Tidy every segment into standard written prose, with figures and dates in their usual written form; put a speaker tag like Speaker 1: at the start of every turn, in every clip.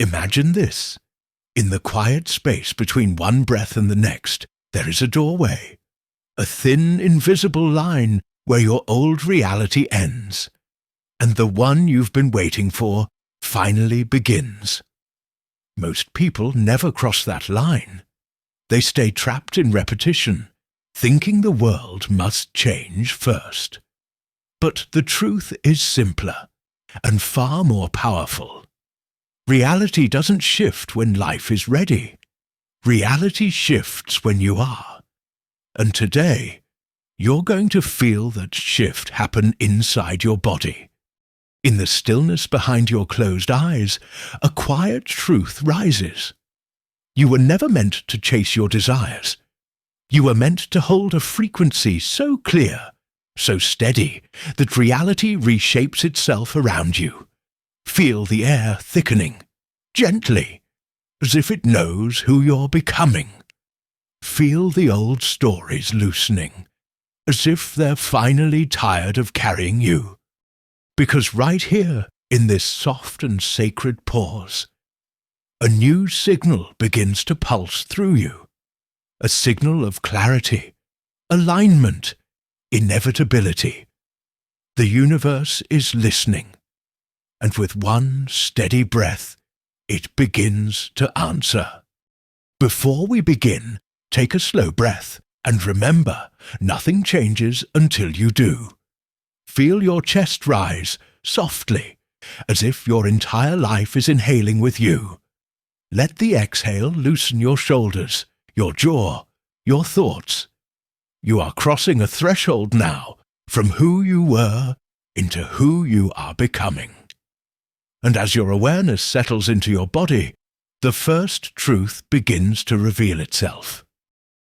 Speaker 1: Imagine this. In the quiet space between one breath and the next, there is a doorway, a thin, invisible line where your old reality ends, and the one you've been waiting for finally begins. Most people never cross that line. They stay trapped in repetition, thinking the world must change first. But the truth is simpler and far more powerful. Reality doesn't shift when life is ready. Reality shifts when you are. And today, you're going to feel that shift happen inside your body. In the stillness behind your closed eyes, a quiet truth rises. You were never meant to chase your desires. You were meant to hold a frequency so clear, so steady, that reality reshapes itself around you. Feel the air thickening, gently, as if it knows who you're becoming. Feel the old stories loosening, as if they're finally tired of carrying you. Because right here, in this soft and sacred pause, a new signal begins to pulse through you. A signal of clarity, alignment, inevitability. The universe is listening, and with one steady breath, it begins to answer. Before we begin, take a slow breath, and remember, nothing changes until you do. Feel your chest rise softly, as if your entire life is inhaling with you. Let the exhale loosen your shoulders, your jaw, your thoughts. You are crossing a threshold now from who you were into who you are becoming. And as your awareness settles into your body, the first truth begins to reveal itself.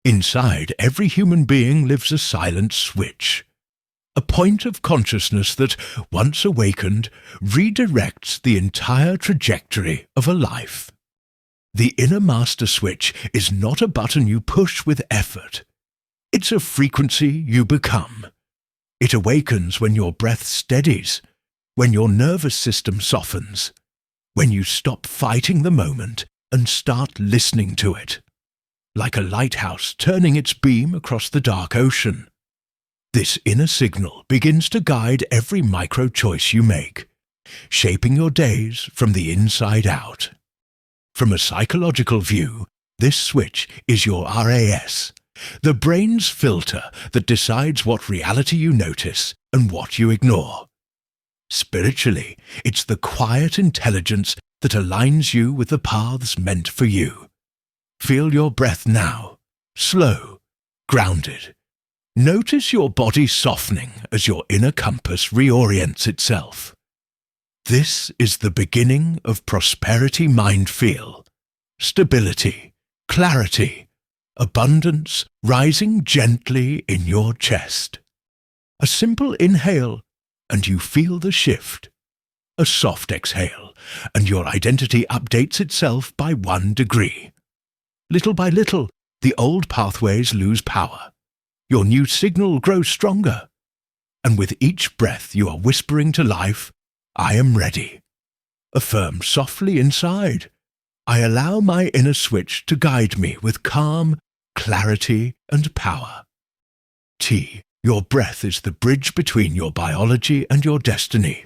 Speaker 1: Inside every human being lives a silent switch, a point of consciousness that, once awakened, redirects the entire trajectory of a life. The inner master switch is not a button you push with effort. It's a frequency you become. It awakens when your breath steadies, when your nervous system softens, when you stop fighting the moment and start listening to it. Like a lighthouse turning its beam across the dark ocean. This inner signal begins to guide every micro-choice you make, shaping your days from the inside out. From a psychological view, this switch is your RAS, the brain's filter that decides what reality you notice and what you ignore. Spiritually, it's the quiet intelligence that aligns you with the paths meant for you. Feel your breath now, slow, grounded. Notice your body softening as your inner compass reorients itself. This is the beginning of prosperity mind feel, stability, clarity, abundance rising gently in your chest. A simple inhale, and you feel the shift. A soft exhale, and your identity updates itself by 1 degree. Little by little, the old pathways lose power. Your new signal grows stronger. And with each breath you are whispering to life, I am ready. Affirm softly inside. I allow my inner switch to guide me with calm, clarity, and power. T. Your breath is the bridge between your biology and your destiny.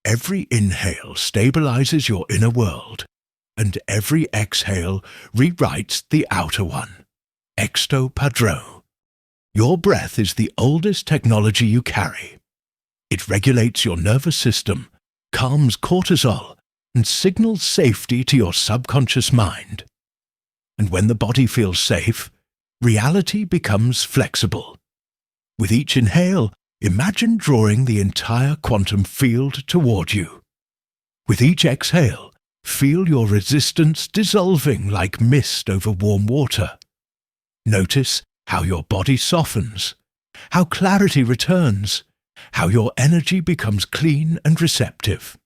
Speaker 1: Every inhale stabilizes your inner world, and every exhale rewrites the outer one. Exto Padrón. Your breath is the oldest technology you carry. It regulates your nervous system, calms cortisol, and signals safety to your subconscious mind. And when the body feels safe, reality becomes flexible. With each inhale, imagine drawing the entire quantum field toward you. With each exhale, feel your resistance dissolving like mist over warm water. Notice how your body softens, how clarity returns, how your energy becomes clean and receptive.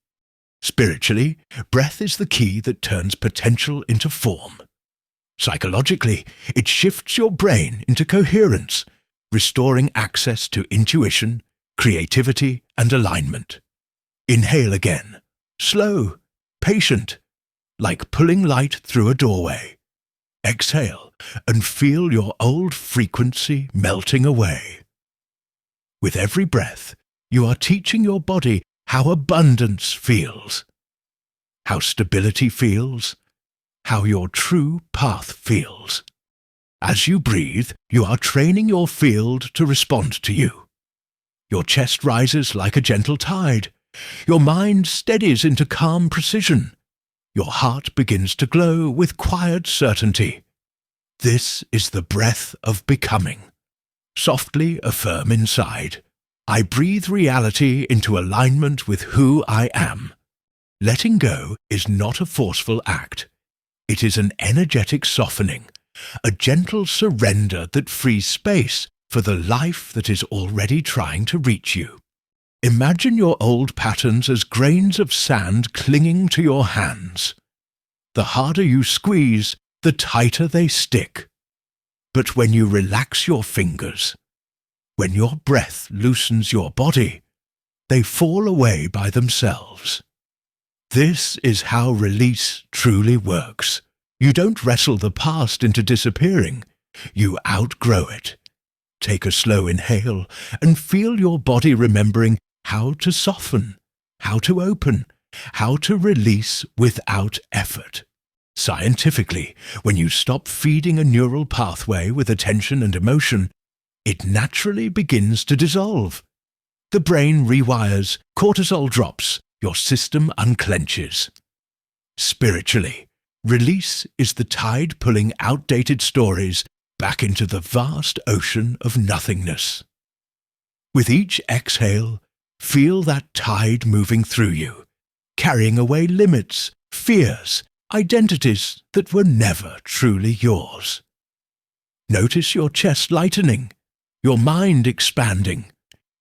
Speaker 1: Spiritually, breath is the key that turns potential into form. Psychologically, it shifts your brain into coherence, restoring access to intuition, creativity, and alignment. Inhale again, slow, patient. like pulling light through a doorway. Exhale and feel your old frequency melting away. With every breath, you are teaching your body how abundance feels, how stability feels, how your true path feels. As you breathe, you are training your field to respond to you. Your chest rises like a gentle tide. Your mind steadies into calm precision. Your heart begins to glow with quiet certainty. This is the breath of becoming. Softly affirm inside, I breathe reality into alignment with who I am. Letting go is not a forceful act. It is an energetic softening, a gentle surrender that frees space for the life that is already trying to reach you. Imagine your old patterns as grains of sand clinging to your hands. The harder you squeeze, the tighter they stick. But when you relax your fingers, when your breath loosens your body, they fall away by themselves. This is how release truly works. You don't wrestle the past into disappearing. You outgrow it. Take a slow inhale and feel your body remembering how to soften, how to open, how to release without effort. Scientifically, when you stop feeding a neural pathway with attention and emotion, it naturally begins to dissolve. The brain rewires, cortisol drops, your system unclenches. Spiritually, release is the tide pulling outdated stories back into the vast ocean of nothingness. With each exhale, feel that tide moving through you, carrying away limits, fears, identities that were never truly yours. Notice your chest lightening, your mind expanding,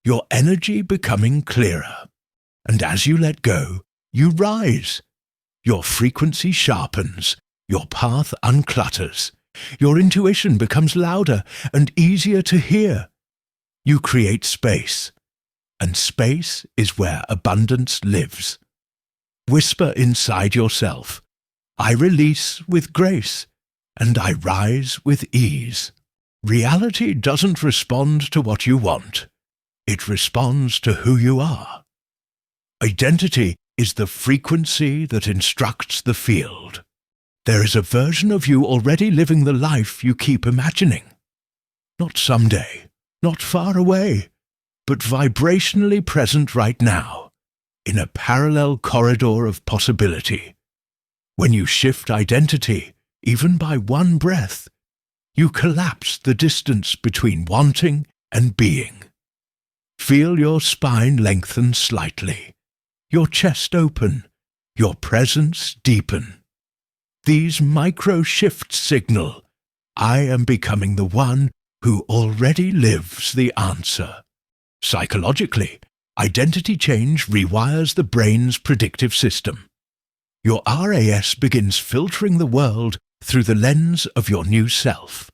Speaker 1: your energy becoming clearer. And as you let go, you rise. Your frequency sharpens, your path unclutters, your intuition becomes louder and easier to hear. You create space, and space is where abundance lives. Whisper inside yourself, I release with grace, and I rise with ease. Reality doesn't respond to what you want. It responds to who you are. Identity is the frequency that instructs the field. There is a version of you already living the life you keep imagining. Not someday, not far away, but vibrationally present right now, in a parallel corridor of possibility. When you shift identity, even by one breath, you collapse the distance between wanting and being. Feel your spine lengthen slightly, your chest open, your presence deepen. These micro-shifts signal, I am becoming the one who already lives the answer. Psychologically, identity change rewires the brain's predictive system. Your RAS begins filtering the world through the lens of your new self.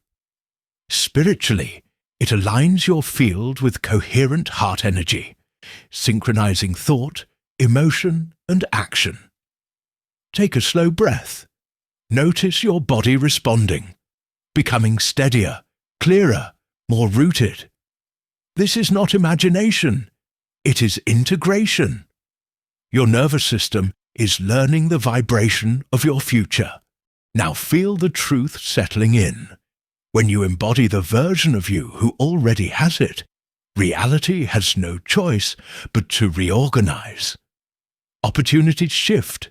Speaker 1: Spiritually, it aligns your field with coherent heart energy, synchronizing thought, emotion, and action. Take a slow breath. Notice your body responding, becoming steadier, clearer, more rooted. This is not imagination. It is integration. Your nervous system is learning the vibration of your future. Now feel the truth settling in. When you embody the version of you who already has it, reality has no choice but to reorganize. Opportunities shift,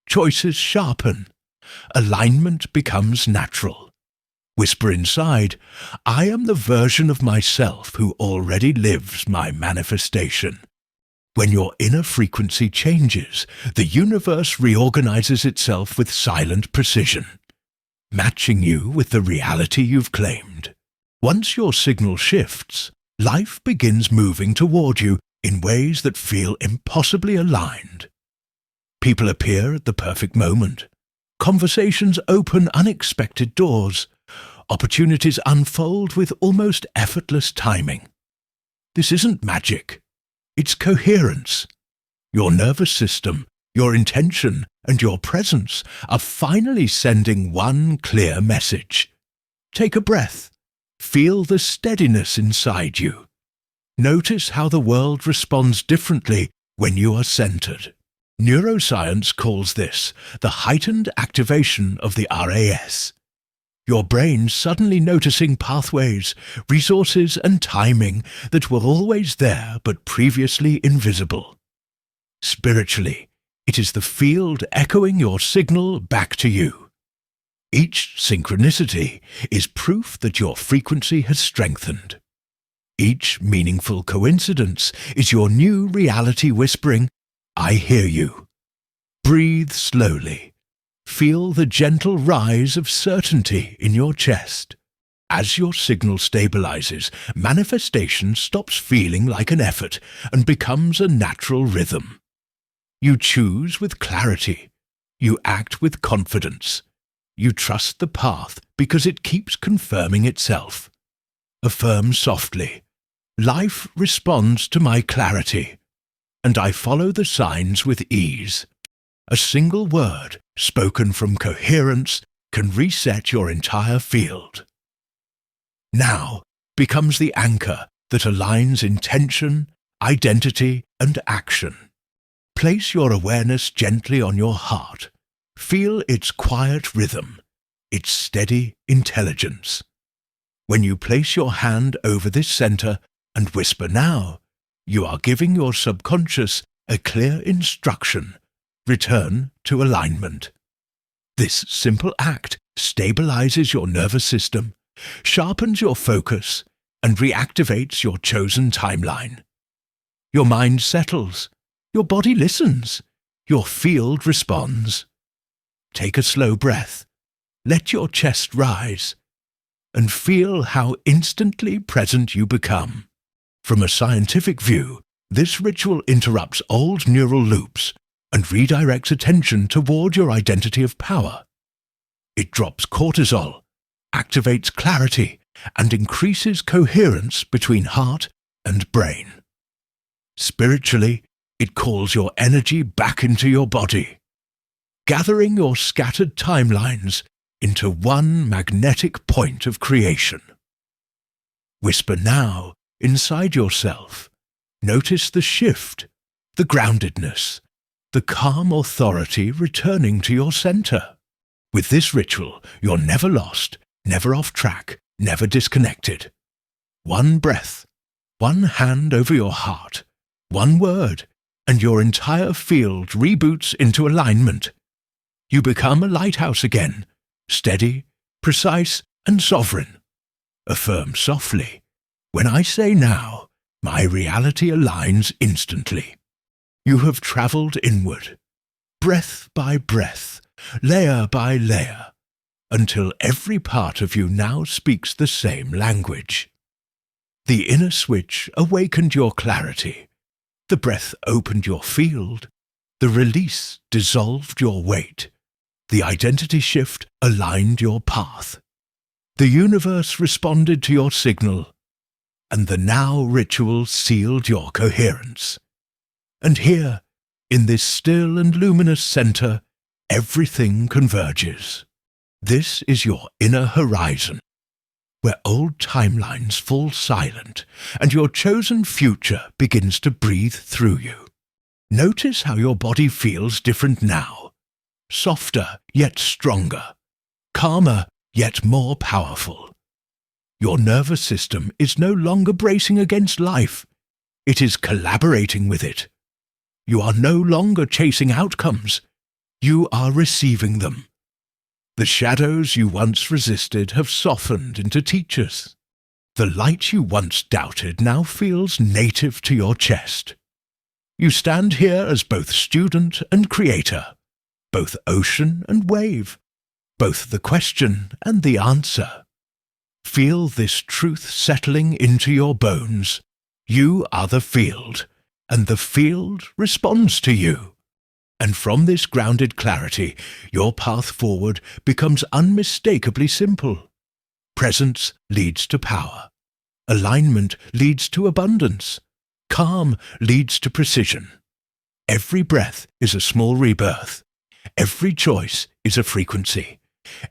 Speaker 1: choices sharpen, alignment becomes natural. Whisper inside, I am the version of myself who already lives my manifestation. When your inner frequency changes, the universe reorganizes itself with silent precision, matching you with the reality you've claimed. Once your signal shifts, life begins moving toward you in ways that feel impossibly aligned. People appear at the perfect moment. Conversations open unexpected doors. Opportunities unfold with almost effortless timing. This isn't magic. It's coherence. Your nervous system, Your intention and your presence are finally sending one clear message. Take a breath. Feel the steadiness inside you. Notice how the world responds differently when you are centered. Neuroscience calls this the heightened activation of the RAS. Your brain suddenly noticing pathways, resources and timing that were always there but previously invisible. Spiritually, it is the field echoing your signal back to you. Each synchronicity is proof that your frequency has strengthened. Each meaningful coincidence is your new reality whispering, "I hear you." Breathe slowly. Feel the gentle rise of certainty in your chest. As your signal stabilizes, manifestation stops feeling like an effort and becomes a natural rhythm. You choose with clarity. You act with confidence. You trust the path because it keeps confirming itself. Affirm softly, "Life responds to my clarity, and I follow the signs with ease." A single word, spoken from coherence, can reset your entire field. Now becomes the anchor that aligns intention, identity, and action. Place your awareness gently on your heart. Feel its quiet rhythm, its steady intelligence. When you place your hand over this center and whisper now, you are giving your subconscious a clear instruction: return to alignment. This simple act stabilizes your nervous system, sharpens your focus, and reactivates your chosen timeline. Your mind settles, your body listens, your field responds. Take a slow breath, let your chest rise, and feel how instantly present you become. From a scientific view, this ritual interrupts old neural loops and redirects attention toward your identity of power. It drops cortisol, activates clarity, and increases coherence between heart and brain. Spiritually, it calls your energy back into your body, gathering your scattered timelines into one magnetic point of creation. Whisper now inside yourself. Notice the shift, the groundedness, the calm authority returning to your center. With this ritual, you're never lost, never off track, never disconnected. One breath, one hand over your heart, one word, and your entire field reboots into alignment. You become a lighthouse again, steady, precise, and sovereign. Affirm softly, "When I say now, my reality aligns instantly." You have traveled inward, breath by breath, layer by layer, until every part of you now speaks the same language. The inner switch awakened your clarity. The breath opened your field. The release dissolved your weight. The identity shift aligned your path. The universe responded to your signal, and the now ritual sealed your coherence. And here, in this still and luminous center, everything converges. This is your inner horizon, where old timelines fall silent and your chosen future begins to breathe through you. Notice how your body feels different now, softer yet stronger, calmer yet more powerful. Your nervous system is no longer bracing against life. It is collaborating with it. You are no longer chasing outcomes. You are receiving them. The shadows you once resisted have softened into teachers. The light you once doubted now feels native to your chest. You stand here as both student and creator, both ocean and wave, both the question and the answer. Feel this truth settling into your bones. You are the field, and the field responds to you. And from this grounded clarity, your path forward becomes unmistakably simple. Presence leads to power. Alignment leads to abundance. Calm leads to precision. Every breath is a small rebirth. Every choice is a frequency.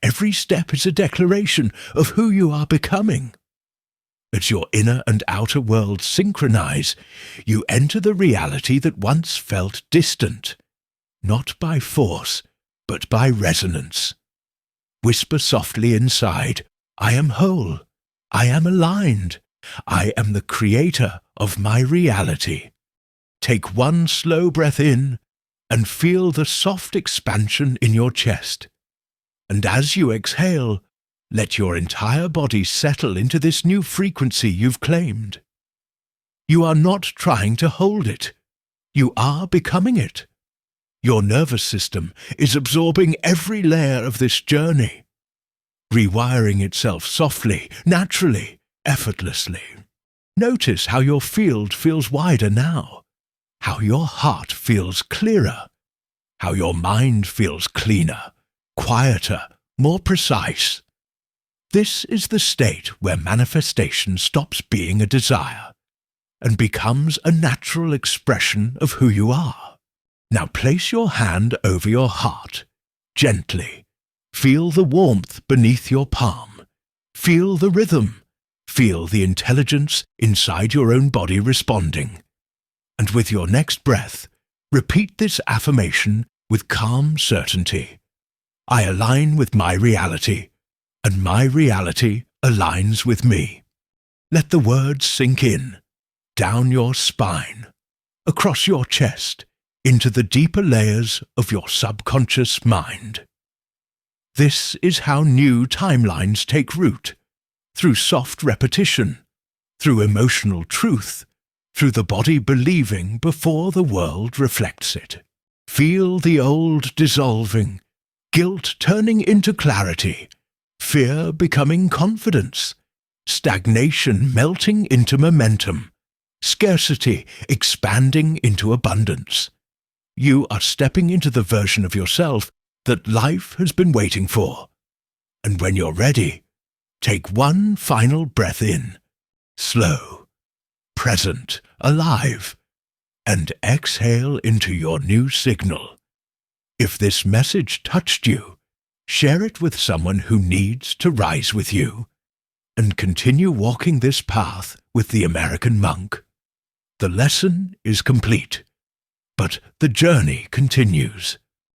Speaker 1: Every step is a declaration of who you are becoming. As your inner and outer worlds synchronize, you enter the reality that once felt distant, not by force, but by resonance. Whisper softly inside, I am whole. I am aligned. I am the creator of my reality. Take one slow breath in and feel the soft expansion in your chest. And as you exhale, let your entire body settle into this new frequency you've claimed. You are not trying to hold it. You are becoming it. Your nervous system is absorbing every layer of this journey, rewiring itself softly, naturally, effortlessly. Notice how your field feels wider now, how your heart feels clearer, how your mind feels cleaner, quieter, more precise. This is the state where manifestation stops being a desire and becomes a natural expression of who you are. Now place your hand over your heart, gently. Feel the warmth beneath your palm. Feel the rhythm. Feel the intelligence inside your own body responding. And with your next breath, repeat this affirmation with calm certainty. I align with my reality, and my reality aligns with me. Let the words sink in, down your spine, across your chest, into the deeper layers of your subconscious mind. This is how new timelines take root, through soft repetition, through emotional truth, through the body believing before the world reflects it. Feel the old dissolving, guilt turning into clarity, fear becoming confidence, stagnation melting into momentum, scarcity expanding into abundance. You are stepping into the version of yourself that life has been waiting for. And when you're ready, take one final breath in, slow, present, alive, and exhale into your new signal. If this message touched you, share it with someone who needs to rise with you, and continue walking this path with the American monk. The lesson is complete, but the journey continues.